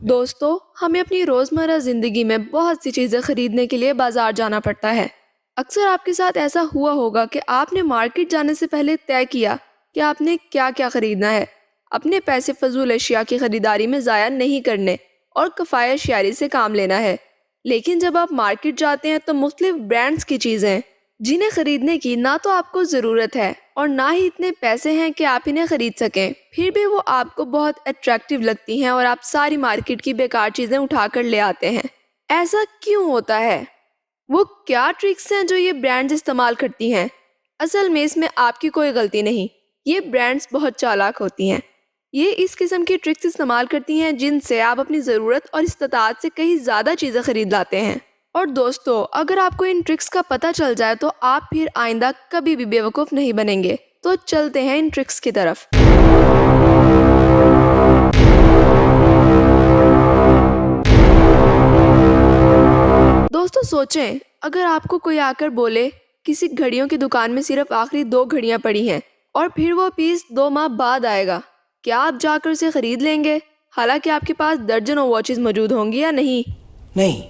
दोस्तों, हमें अपनी रोज़मर्रा ज़िंदगी में बहुत सी चीज़ें खरीदने के लिए बाज़ार जाना पड़ता है। अक्सर आपके साथ ऐसा हुआ होगा कि आपने मार्केट जाने से पहले तय किया कि आपने क्या-क्या खरीदना है। अपने पैसे फ़ज़ूल अशिया की खरीदारी में ज़ाया नहीं करने और किफ़ायत-शारी से काम लेना है। लेकिन जब आप मार्केट जाते हैं तो मुख्तलिफ ब्रांड्स की चीज़ें जिन्हें खरीदने की ना तो आपको ज़रूरत है और ना ही इतने पैसे हैं कि आप इन्हें खरीद सकें, फिर भी वो आपको बहुत अट्रैक्टिव लगती हैं और आप सारी मार्केट की बेकार चीज़ें उठाकर ले आते हैं। ऐसा क्यों होता है? वो क्या ट्रिक्स हैं जो ये ब्रांड्स इस्तेमाल करती हैं? असल में इसमें आपकी कोई गलती नहीं। ये ब्रांड्स बहुत चालाक होती हैं। ये इस किस्म की ट्रिक्स इस्तेमाल करती हैं जिनसे आप अपनी ज़रूरत और इस्तात से कहीं ज़्यादा चीज़ें खरीद लाते हैं। और दोस्तों, अगर आपको इन ट्रिक्स का पता चल जाए तो आप फिर आइंदा कभी भी बेवकूफ़ नहीं बनेंगे। तो चलते हैं इन ट्रिक्स की तरफ। दोस्तों सोचें, अगर आपको कोई आकर बोले किसी घड़ियों की दुकान में सिर्फ आखिरी 2 घड़ियां पड़ी हैं और फिर वो पीस 2 माह बाद आएगा, क्या आप जाकर उसे खरीद लेंगे? हालांकि आपके पास दर्जनों वॉचेस मौजूद होंगी या नहीं? नहीं।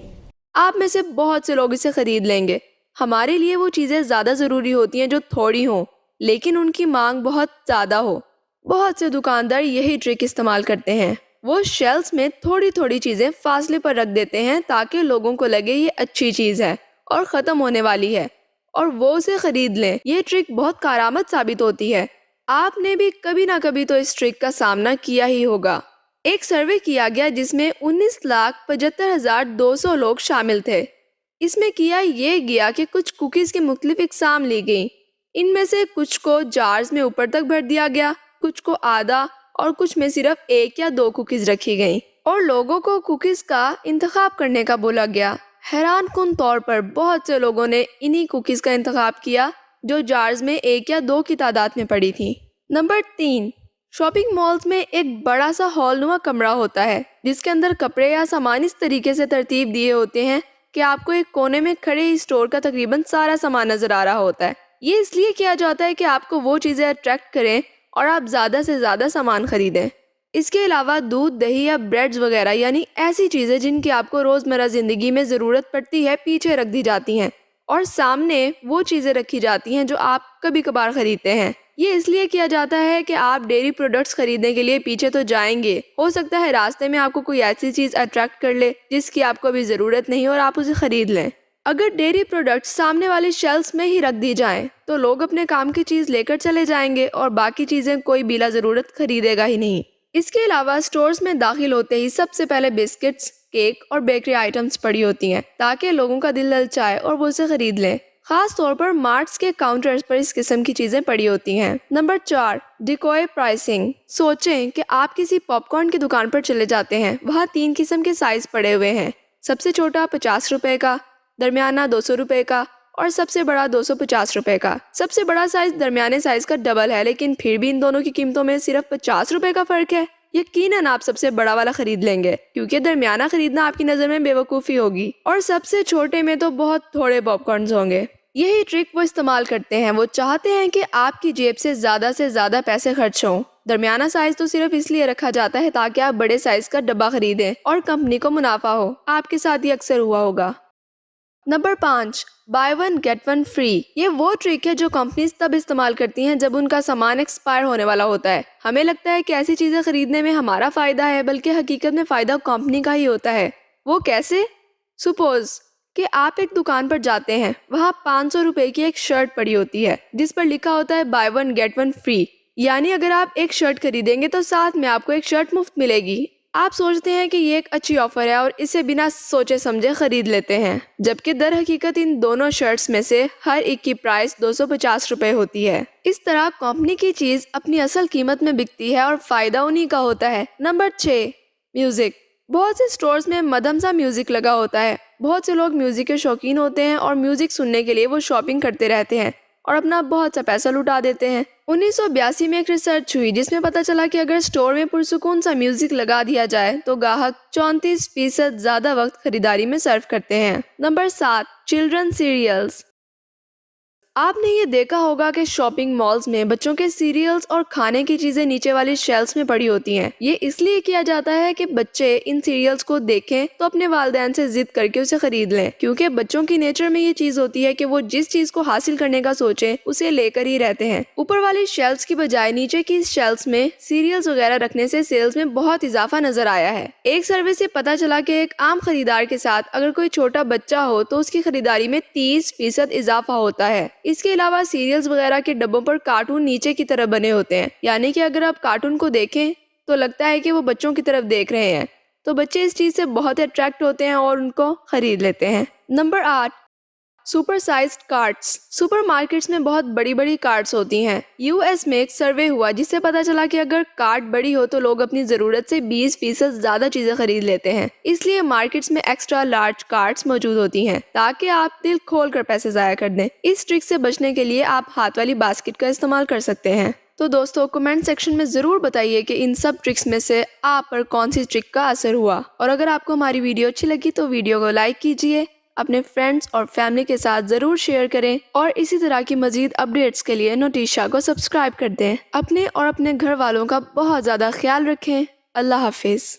आप में से बहुत से लोग इसे खरीद लेंगे। हमारे लिए वो चीज़ें ज़्यादा ज़रूरी होती हैं जो थोड़ी हों लेकिन उनकी मांग बहुत ज़्यादा हो। बहुत से दुकानदार यही ट्रिक इस्तेमाल करते हैं। वो शेल्फ्स में थोड़ी थोड़ी चीज़ें फासले पर रख देते हैं ताकि लोगों को लगे ये अच्छी चीज़ है और ख़त्म होने वाली है और वो उसे खरीद लें। ये ट्रिक बहुत कारआमद साबित होती है। आपने भी कभी ना कभी तो इस ट्रिक का सामना किया ही होगा। एक सर्वे किया गया जिसमें 19,75,200 लोग शामिल थे। इसमें किया ये गया कि कुछ कुकीज़ की मुख्तलिफ इकसाम ली गई। इनमें से कुछ को जार्स में ऊपर तक भर दिया गया, कुछ को आधा और कुछ में सिर्फ 1 या 2 कुकीज़ रखी गई और लोगों को कुकीज़ का इंतखाब करने का बोला गया। हैरान कुन तौर पर बहुत से लोगों ने इन्हीं कुकीज़ का इंतखाब किया जो जार्स में 1 या 2 की तादाद में पड़ी थी। नंबर 3, शॉपिंग मॉल्स में एक बड़ा सा हॉल नुमा कमरा होता है जिसके अंदर कपड़े या सामान इस तरीके से तरतीब दिए होते हैं कि आपको एक कोने में खड़े स्टोर का तकरीबन सारा सामान नजर आ रहा होता है। ये इसलिए किया जाता है कि आपको वो चीज़ें अट्रैक्ट करें और आप ज़्यादा से ज़्यादा सामान खरीदें। इसके अलावा दूध, दही या ब्रेड्स वगैरह यानी ऐसी चीज़ें जिनकी आपको रोज़मर्रा ज़िंदगी में ज़रूरत पड़ती है पीछे रख दी जाती हैं और सामने वो चीज़ें रखी जाती हैं जो आप कभी कभार खरीदते हैं। ये इसलिए किया जाता है कि आप डेयरी प्रोडक्ट्स खरीदने के लिए पीछे तो जाएंगे, हो सकता है रास्ते में आपको कोई ऐसी चीज़ अट्रैक्ट कर ले जिसकी आपको अभी ज़रूरत नहीं और आप उसे खरीद लें। अगर डेयरी प्रोडक्ट्स सामने वाले शेल्फ्स में ही रख दी जाएं तो लोग अपने काम की चीज़ लेकर चले जाएंगे और बाकी चीज़ें कोई बिला ज़रूरत खरीदेगा ही नहीं। इसके अलावा स्टोर्स में दाखिल होते ही सबसे पहले बिस्किट्स, केक और बेकरी आइटम्स पड़ी होती हैं ताकि लोगों का दिल ललचाए और वो उसे खरीद लें। खास तौर पर मार्ट्स के काउंटर्स पर इस किस्म की चीजें पड़ी होती हैं। Number 4, decoy pricing. सोचें कि आप किसी पॉपकॉर्न की दुकान पर चले जाते हैं। वहाँ 3 किस्म के साइज पड़े हुए हैं। सबसे छोटा 50 रुपए का, दरमियाना 200 रुपए का और सबसे बड़ा 250 रुपए का। सबसे बड़ा साइज दरमियाने साइज का डबल है, लेकिन फिर भी इन दोनों की कीमतों में सिर्फ 50 रुपए का फर्क है। यकीनन आप सबसे बड़ा वाला खरीद लेंगे क्योंकि दरमियाना खरीदना आपकी नज़र में बेवकूफ़ी होगी और सबसे छोटे में तो बहुत थोड़े पॉपकॉर्न्स होंगे। यही ट्रिक वो इस्तेमाल करते हैं। वो चाहते हैं कि आपकी जेब से ज़्यादा पैसे खर्च हों। दरमियाना साइज तो सिर्फ इसलिए रखा जाता है ताकि आप बड़े साइज का डब्बा खरीदें और कंपनी को मुनाफा हो। आपके साथ ही अक्सर हुआ होगा। Number 5, by one get one free. ये वो ट्रिक है जो कंपनीज तब इस्तेमाल करती हैं जब उनका सामान एक्सपायर होने वाला होता है। हमें लगता है कि ऐसी चीजें खरीदने में हमारा फायदा है, बल्कि हकीकत में फायदा कंपनी का ही होता है। वो कैसे? सपोज कि आप एक दुकान पर जाते हैं, वहाँ 500 रुपए की एक शर्ट पड़ी होती है जिस पर लिखा होता है by one get one free, यानी अगर आप एक शर्ट खरीदेंगे तो साथ में आपको एक शर्ट मुफ्त मिलेगी। आप सोचते हैं कि ये एक अच्छी ऑफर है और इसे बिना सोचे समझे खरीद लेते हैं, जबकि दर हकीकत इन दोनों शर्ट्स में से हर एक की प्राइस 250 रुपए होती है। इस तरह कंपनी की चीज अपनी असल कीमत में बिकती है और फायदा उन्हीं का होता है। Number 6, music. बहुत से स्टोर्स में मध्यम सा म्यूजिक लगा होता है। बहुत से लोग म्यूजिक के शौकीन होते हैं और म्यूजिक सुनने के लिए वो शॉपिंग करते रहते हैं और अपना बहुत सा पैसा लुटा देते हैं। 1982 में एक रिसर्च हुई जिसमें पता चला कि अगर स्टोर में पुरसुकून सा म्यूजिक लगा दिया जाए तो ग्राहक 34% ज्यादा वक्त खरीदारी में सर्व करते हैं। Number 7, children cereals. آپ نے یہ دیکھا ہوگا کہ شاپنگ مالز میں بچوں کے سیریلز اور کھانے کی چیزیں نیچے والی شیلفز میں پڑی ہوتی ہیں. یہ اس لیے کیا جاتا ہے کہ بچے ان سیریلز کو دیکھیں تو اپنے والدین سے ضد کر کے اسے خرید لیں، کیونکہ بچوں کی نیچر میں یہ چیز ہوتی ہے کہ وہ جس چیز کو حاصل کرنے کا سوچیں اسے لے کر ہی رہتے ہیں. اوپر والی شیلفز کی بجائے نیچے کی شیلفز میں سیریلز وغیرہ رکھنے سے سیلز میں بہت اضافہ نظر آیا ہے. ایک سروے سے پتہ چلا کہ ایک عام خریدار کے ساتھ اگر کوئی چھوٹا بچہ ہو تو اس کی خریداری میں 30% اضافہ ہوتا ہے. اس کے علاوہ سیریلز وغیرہ کے ڈبوں پر کارٹون نیچے کی طرف بنے ہوتے ہیں، یعنی کہ اگر آپ کارٹون کو دیکھیں تو لگتا ہے کہ وہ بچوں کی طرف دیکھ رہے ہیں، تو بچے اس چیز سے بہت اٹریکٹ ہوتے ہیں اور ان کو خرید لیتے ہیں. Number 8، super sized carts. Supermarkets میں بہت بڑی بڑی کارٹس ہوتی ہیں. یو ایس میں ایک سروے ہوا جس سے پتا چلا کہ اگر کارٹ بڑی ہو تو لوگ اپنی ضرورت سے 20% زیادہ چیزیں خرید لیتے ہیں. اس لیے مارکیٹس میں ایکسٹرا لارج کارٹس موجود ہوتی ہیں تاکہ آپ دل کھول کر پیسے ضائع کر دیں. اس ٹرک سے بچنے کے لیے آپ ہاتھ والی باسکٹ کا استعمال کر سکتے ہیں. تو دوستو کمنٹ سیکشن میں ضرور بتائیے کہ ان سب ٹرکس میں سے آپ پر کون سی ٹرک کا اثر ہوا، اور اگر آپ کو ہماری ویڈیو اچھی لگی تو ویڈیو کو لائک کیجیے، اپنے فرینڈز اور فیملی کے ساتھ ضرور شیئر کریں، اور اسی طرح کی مزید اپڈیٹس کے لیے نوٹیشا کو سبسکرائب کر دیں. اپنے اور اپنے گھر والوں کا بہت زیادہ خیال رکھیں. اللہ حافظ.